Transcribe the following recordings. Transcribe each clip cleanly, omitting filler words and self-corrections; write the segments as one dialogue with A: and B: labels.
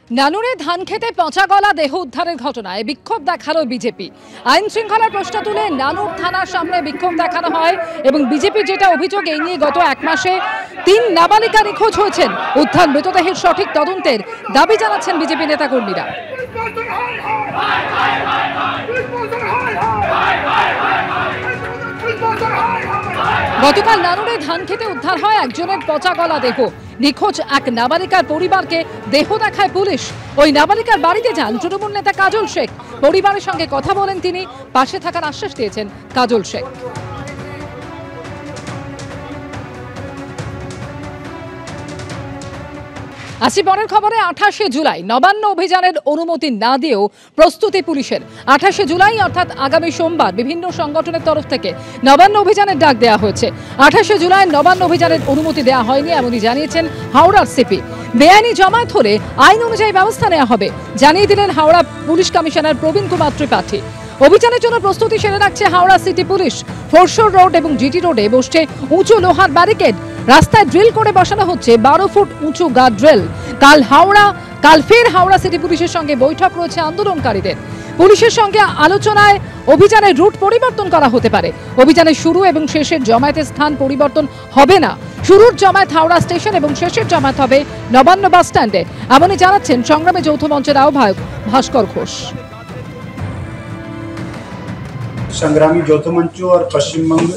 A: নানুরে ধান খেতে পচা গলা দেহ উদ্ধারের ঘটনায় বিক্ষোভ দেখালো বিজেপি। আইন শৃঙ্খলার প্রশ্ন তুলে নানুর থানার সামনে বিক্ষোভ দেখানো হয় এবং বিজেপি যেটা অভিযোগ, এই নিয়ে গত এক মাসে 3 নাবালিকা নিখোঁজ হয়েছেন। উদ্ধার মৃতদেহের সঠিক তদন্তের দাবি জানাচ্ছেন বিজেপি নেতাকর্মীরা। গতকাল নানুরে ধান খেতে উদ্ধার হয় একজনের পচা গলা দেহ। নিখোঁজ এক নাবালিকার পরিবারকে দেহ দেখায় পুলিশ। ওই নাবালিকার বাড়িতে যান তৃণমূল নেতা কাজল শেখ। পরিবারের সঙ্গে কথা বলেন তিনি, পাশে থাকার আশ্বাস দিয়েছেন কাজল শেখ। আসি পরের খবরে। 28শে জুলাই নবান্ন অভিযানের অনুমতি না দিয়েও প্রস্তুতি পুলিশের। 28শে জুলাই অর্থাৎ আগামী সোমবার বিভিন্ন সংগঠনের তরফ থেকে নবান্ন অভিযানের ডাক দেওয়া হয়েছে। 28শে জুলাই নবান্ন অভিযানের অনুমতি দেওয়া হয়নি এমনই জানিয়েছেন হাওড়ার সিপি। বেআইনি জমায়েত হলে আইন অনুযায়ী ব্যবস্থা নেওয়া হবে জানিয়ে দিলেন হাওড়া পুলিশ কমিশনার প্রবীণ কুমার ত্রিপাঠী। অভিযানের জন্য প্রস্তুতি সেরে রাখছে Howrah city police. Foreshore road এবং জিটি রোডে বসছে উঁচু লোহার ব্যারিকেড। রাস্তায় ড্রিল করে বসানো হচ্ছে 12 ফুট উঁচু গার্ড ড্রিল। কাল ফের হাওড়া সিটি পুলিশের সঙ্গে বৈঠক রয়েছে আন্দোলনকারীদের। পুলিশের সঙ্গে আলোচনায় অভিযানের রুট পরিবর্তন করা হতে পারে। অভিযানের শুরু এবং শেষের জমায়েতের স্থান পরিবর্তন হবে না। শুরুর জমায়েত হাওড়া স্টেশন এবং শেষের জমায়েত হবে নবান্ন বাস স্ট্যান্ডে, এমনই জানাচ্ছেন সংগ্রামী যৌথ মঞ্চের আহ্বায়ক ভাস্কর ঘোষ।
B: संग्रामी যৌথ মঞ্চ और পশ্চিমবঙ্গ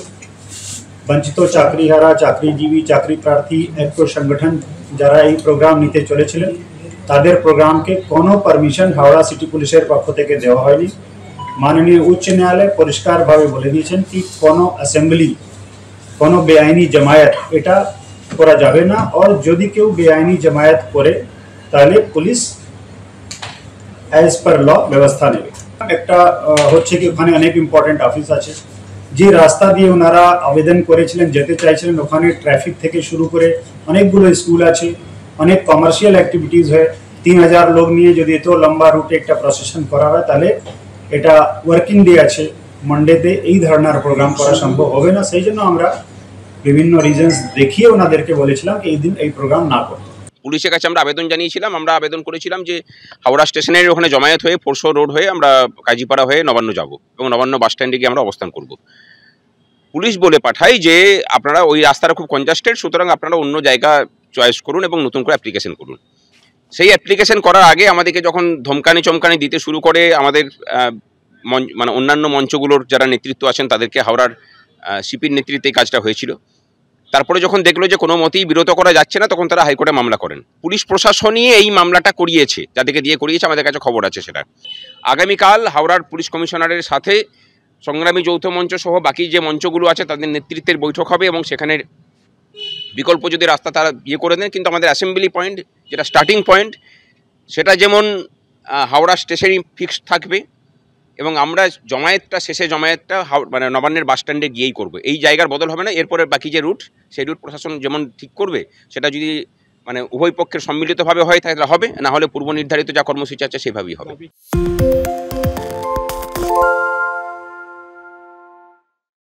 B: বঞ্চিত চাকরিহারা চাকরিজীবী চাকরি প্রার্থী এক সংগঠন যারা এই প্রোগ্রাম নিতে চলেছিলেন, তাদের প্রোগ্রামকে কোনো পারমিশন হাওড়া সিটি পুলিশের পক্ষ থেকে দেওয়া হয়নি। মাননীয় উচ্চ ন্যায়ালয় পরিষ্কারভাবে বলে দিয়েছেন কি কোনো অ্যাসেম্বলি, কোনো বেআইনি জমায়েত এটা করা যাবে না। আর যদি কেউ বেআইনি জমায়েত করে তাহলে পুলিশ অ্যাজ পার ল ব্যবস্থা নেবে। একটা হচ্ছে কি ওখানে অনেক ইম্পর্টেন্ট অফিস আছে, যে রাস্তা দিয়ে ওনারা আবেদন করেছিলেন যেতে চাইছিলেন, ওখানে ট্রাফিক থেকে শুরু করে অনেকগুলো স্কুল আছে, অনেক কমার্শিয়াল অ্যাক্টিভিটিস হয়। 3000 লোক নিয়ে যদি এত লম্বা রুটে একটা প্রসেশন করা হয় তাহলে এটা ওয়ার্কিং ডে আছে, মানডেতে এই ধরনের প্রোগ্রাম করা সম্ভব হবে না। সেই জন্য আমরা বিভিন্ন রিজনস দেখিয়ে ওনাদেরকে বলেছিলাম এই দিন এই প্রোগ্রাম না করতে।
C: পুলিশের কাছে আমরা আবেদন জানিয়েছিলাম। আমরা আবেদন করেছিলাম যে হাওড়া স্টেশনের ওখানে জমায়েত হয়ে ফোরশোর রোড হয়ে আমরা কাজীপাড়া হয়ে নবান্ন যাব এবং নবান্ন বাস স্ট্যান্ডে গিয়ে আমরা অবস্থান করব। পুলিশ বলে পাঠায় যে আপনারা ওই রাস্তাটা খুব কনজাস্টেড, সুতরাং আপনারা অন্য জায়গা চয়েস করুন এবং নতুন করে অ্যাপ্লিকেশন করুন। সেই অ্যাপ্লিকেশন করার আগে আমাদেরকে যখন ধমকানি চমকানি দিতে শুরু করে আমাদের মানে অন্যান্য মঞ্চগুলোর যারা নেতৃত্ব আছেন তাদেরকে, হাওড়ার সিপির নেতৃত্বে এই কাজটা হয়েছিল। তারপরে যখন দেখলো যে কোনো মতেই বিরত করা যাচ্ছে না, তখন তারা হাইকোর্টে মামলা করেন। পুলিশ প্রশাসনই এই মামলাটা করিয়েছে, যাদেরকে দিয়ে করিয়েছে আমাদের কাছে খবর আছে সেটা। আগামীকাল হাওড়ার পুলিশ কমিশনারের সাথে সংগ্রামী যৌথ মঞ্চ সহ বাকি যে মঞ্চগুলো আছে তাদের নেতৃত্বের বৈঠক হবে এবং সেখানে বিকল্প যদি রাস্তা তারা করে দেন, কিন্তু আমাদের অ্যাসেম্বলি পয়েন্ট যেটা স্টার্টিং পয়েন্ট সেটা যেমন হাওড়া স্টেশনই ফিক্সড থাকবে এবং আমরা জমায়েতটা শেষে জমায়েতটা মানে নবান্নের বাস স্ট্যান্ডে গিয়েই করবো। এই জায়গার বদল হবে না। এরপরে বাকি যে রুট, সেই রুট প্রশাসন যেমন ঠিক করবে, সেটা যদি মানে উভয় পক্ষের সম্মিলিতভাবে হয় তাহলে হবে, না হলে পূর্ব নির্ধারিত যা কর্মসূচি আছে সেভাবেই হবে।